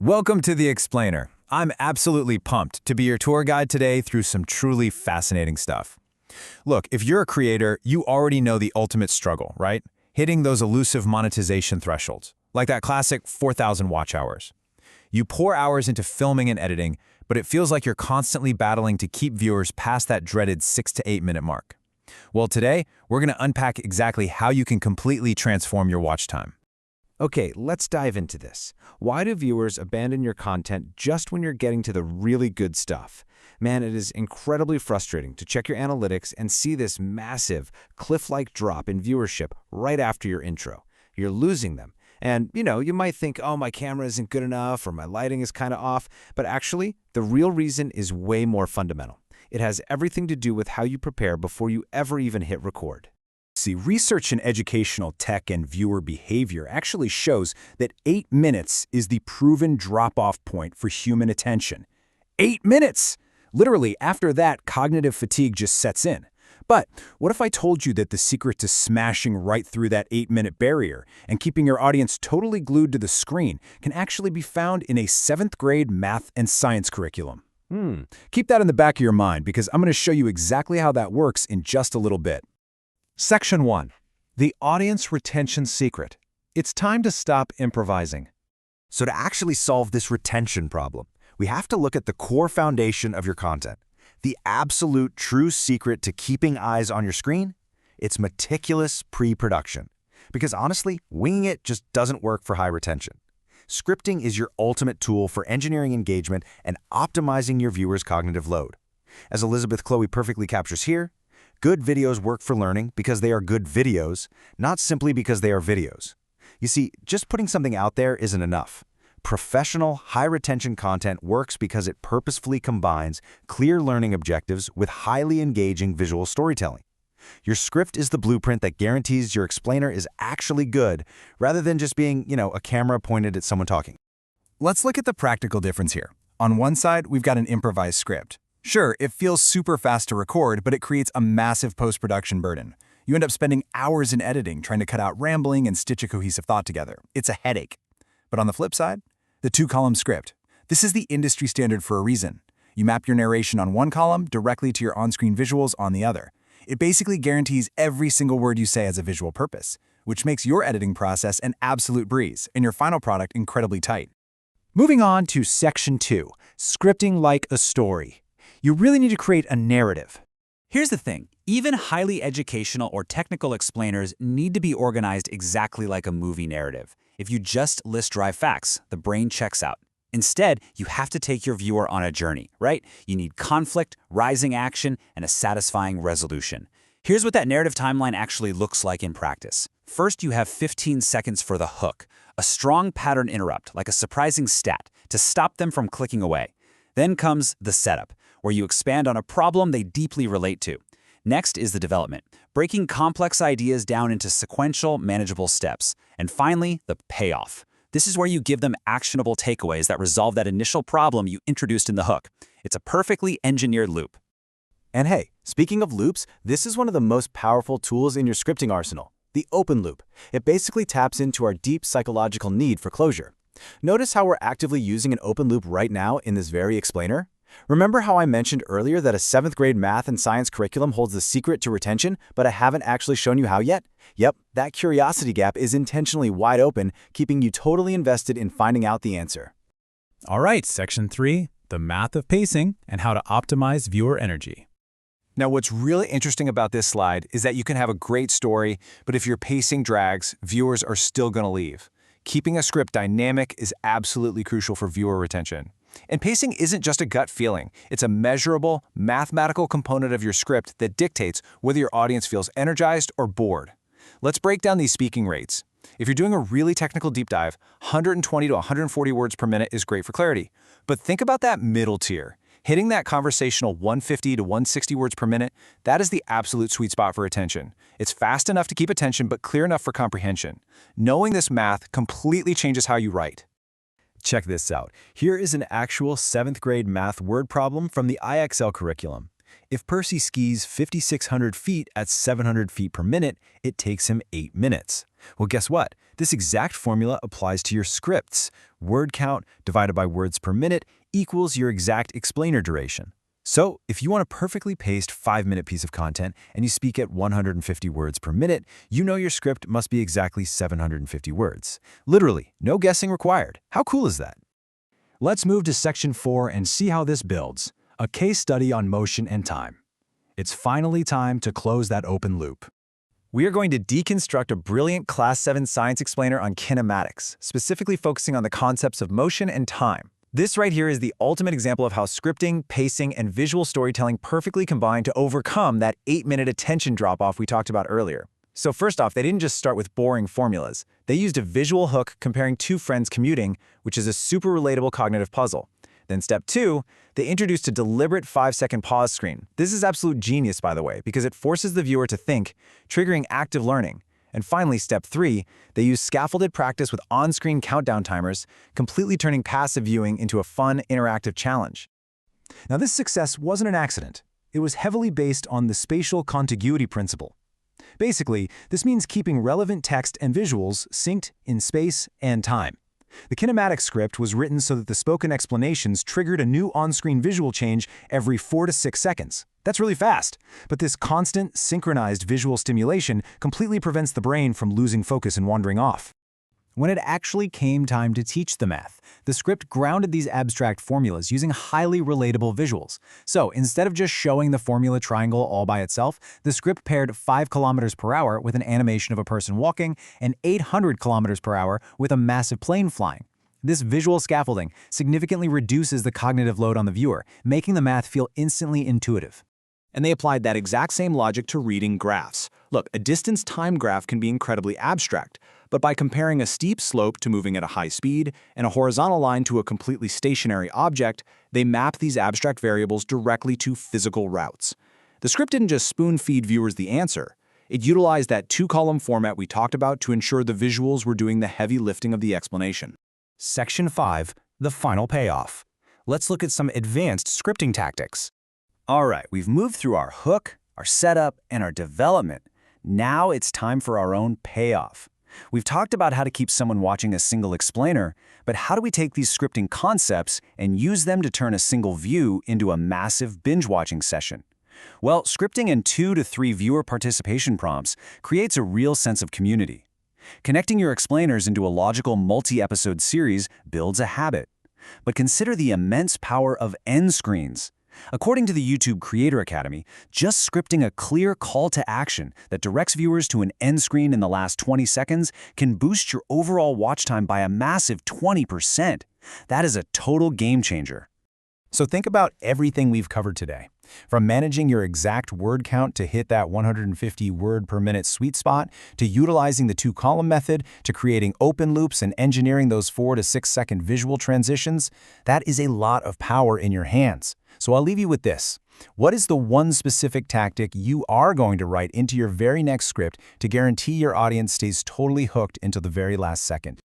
Welcome to The Explainer. I'm absolutely pumped to be your tour guide today through some truly fascinating stuff. Look, if you're a creator, you already know the ultimate struggle, right? Hitting those elusive monetization thresholds, like that classic 4,000 watch hours. You pour hours into filming and editing, but it feels like you're constantly battling to keep viewers past that dreaded 6 to 8 minute mark. Well, today, we're going to unpack exactly how you can completely transform your watch time. Okay, let's dive into this. Why do viewers abandon your content just when you're getting to the really good stuff? Man, it is incredibly frustrating to check your analytics and see this massive, cliff-like drop in viewership right after your intro. You're losing them. And, you might think, oh, my camera isn't good enough or my lighting is kind of off. But actually, the real reason is way more fundamental. It has everything to do with how you prepare before you ever even hit record. See, research in educational tech and viewer behavior actually shows that 8 minutes is the proven drop-off point for human attention. 8 minutes! Literally, after that, cognitive fatigue just sets in. But what if I told you that the secret to smashing right through that 8-minute barrier and keeping your audience totally glued to the screen can actually be found in a 7th grade math and science curriculum? Keep that in the back of your mind because I'm going to show you exactly how that works in just a little bit. Section 1. The Audience Retention Secret. It's time to stop improvising. So to actually solve this retention problem, we have to look at the core foundation of your content. The absolute true secret to keeping eyes on your screen? It's meticulous pre-production. Because honestly, winging it just doesn't work for high retention. Scripting is your ultimate tool for engineering engagement and optimizing your viewers' cognitive load. As Elizabeth Chloe perfectly captures here, good videos work for learning because they are good videos, not simply because they are videos. You see, just putting something out there isn't enough. Professional, high-retention content works because it purposefully combines clear learning objectives with highly engaging visual storytelling. Your script is the blueprint that guarantees your explainer is actually good, rather than just being, a camera pointed at someone talking. Let's look at the practical difference here. On one side, we've got an improvised script. Sure, it feels super fast to record, but it creates a massive post-production burden. You end up spending hours in editing trying to cut out rambling and stitch a cohesive thought together. It's a headache. But on the flip side, the 2-column script. This is the industry standard for a reason. You map your narration on one column directly to your on-screen visuals on the other. It basically guarantees every single word you say has a visual purpose, which makes your editing process an absolute breeze and your final product incredibly tight. Moving on to Section 2, Scripting like a story. You really need to create a narrative. Here's the thing. Even highly educational or technical explainers need to be organized exactly like a movie narrative. If you just list dry facts, the brain checks out. Instead, you have to take your viewer on a journey, right? You need conflict, rising action, and a satisfying resolution. Here's what that narrative timeline actually looks like in practice. First, you have 15 seconds for the hook, a strong pattern interrupt, like a surprising stat, to stop them from clicking away. Then comes the setup, where you expand on a problem they deeply relate to. Next is the development, breaking complex ideas down into sequential, manageable steps. And finally, the payoff. This is where you give them actionable takeaways that resolve that initial problem you introduced in the hook. It's a perfectly engineered loop. And hey, speaking of loops, this is one of the most powerful tools in your scripting arsenal, the open loop. It basically taps into our deep psychological need for closure. Notice how we're actively using an open loop right now in this very explainer? Remember how I mentioned earlier that a 7th grade math and science curriculum holds the secret to retention, but I haven't actually shown you how yet? Yep, that curiosity gap is intentionally wide open, keeping you totally invested in finding out the answer. All right, Section 3, the math of pacing and how to optimize viewer energy. Now, what's really interesting about this slide is that you can have a great story, but if your pacing drags, viewers are still going to leave. Keeping a script dynamic is absolutely crucial for viewer retention. And pacing isn't just a gut feeling. It's a measurable, mathematical component of your script that dictates whether your audience feels energized or bored. Let's break down these speaking rates. If you're doing a really technical deep dive, 120 to 140 words per minute is great for clarity. But think about that middle tier. Hitting that conversational 150 to 160 words per minute, that is the absolute sweet spot for attention. It's fast enough to keep attention, but clear enough for comprehension. Knowing this math completely changes how you write. Check this out. Here is an actual 7th grade math word problem from the IXL curriculum. If Percy skis 5,600 feet at 700 feet per minute, it takes him 8 minutes. Well, guess what? This exact formula applies to your scripts. Word count divided by words per minute equals your exact explainer duration. So, if you want a perfectly paced 5-minute piece of content and you speak at 150 words per minute, you know your script must be exactly 750 words. Literally, no guessing required. How cool is that? Let's move to Section 4 and see how this builds. A case study on motion and time. It's finally time to close that open loop. We are going to deconstruct a brilliant Class 7 science explainer on kinematics, specifically focusing on the concepts of motion and time. This right here is the ultimate example of how scripting, pacing, and visual storytelling perfectly combine to overcome that 8-minute attention drop-off we talked about earlier. So first off, they didn't just start with boring formulas. They used a visual hook comparing two friends commuting, which is a super relatable cognitive puzzle. Then step 2, they introduced a deliberate 5-second pause screen. This is absolute genius, by the way, because it forces the viewer to think, triggering active learning. And finally, step 3, they use scaffolded practice with on-screen countdown timers, completely turning passive viewing into a fun, interactive challenge. Now, this success wasn't an accident. It was heavily based on the spatial contiguity principle. Basically, this means keeping relevant text and visuals synced in space and time. The kinematic script was written so that the spoken explanations triggered a new on-screen visual change every 4 to 6 seconds. That's really fast, but this constant, synchronized visual stimulation completely prevents the brain from losing focus and wandering off. When it actually came time to teach the math, the script grounded these abstract formulas using highly relatable visuals. So instead of just showing the formula triangle all by itself, the script paired 5 kilometers per hour with an animation of a person walking and 800 kilometers per hour with a massive plane flying. This visual scaffolding significantly reduces the cognitive load on the viewer, making the math feel instantly intuitive. And they applied that exact same logic to reading graphs. Look, a distance-time graph can be incredibly abstract, but by comparing a steep slope to moving at a high speed and a horizontal line to a completely stationary object, they map these abstract variables directly to physical routes. The script didn't just spoon-feed viewers the answer. It utilized that 2-column format we talked about to ensure the visuals were doing the heavy lifting of the explanation. Section 5, the final payoff. Let's look at some advanced scripting tactics. All right, we've moved through our hook, our setup, and our development. Now it's time for our own payoff. We've talked about how to keep someone watching a single explainer, but how do we take these scripting concepts and use them to turn a single view into a massive binge-watching session? Well, scripting in 2 to 3 viewer participation prompts creates a real sense of community. Connecting your explainers into a logical multi-episode series builds a habit. But consider the immense power of end screens. According to the YouTube Creator Academy, just scripting a clear call to action that directs viewers to an end screen in the last 20 seconds can boost your overall watch time by a massive 20%. That is a total game changer. So think about everything we've covered today. From managing your exact word count to hit that 150 word per minute sweet spot, to utilizing the 2-column method, to creating open loops and engineering those 4 to 6 second visual transitions, that is a lot of power in your hands. So I'll leave you with this. What is the one specific tactic you are going to write into your very next script to guarantee your audience stays totally hooked until the very last second?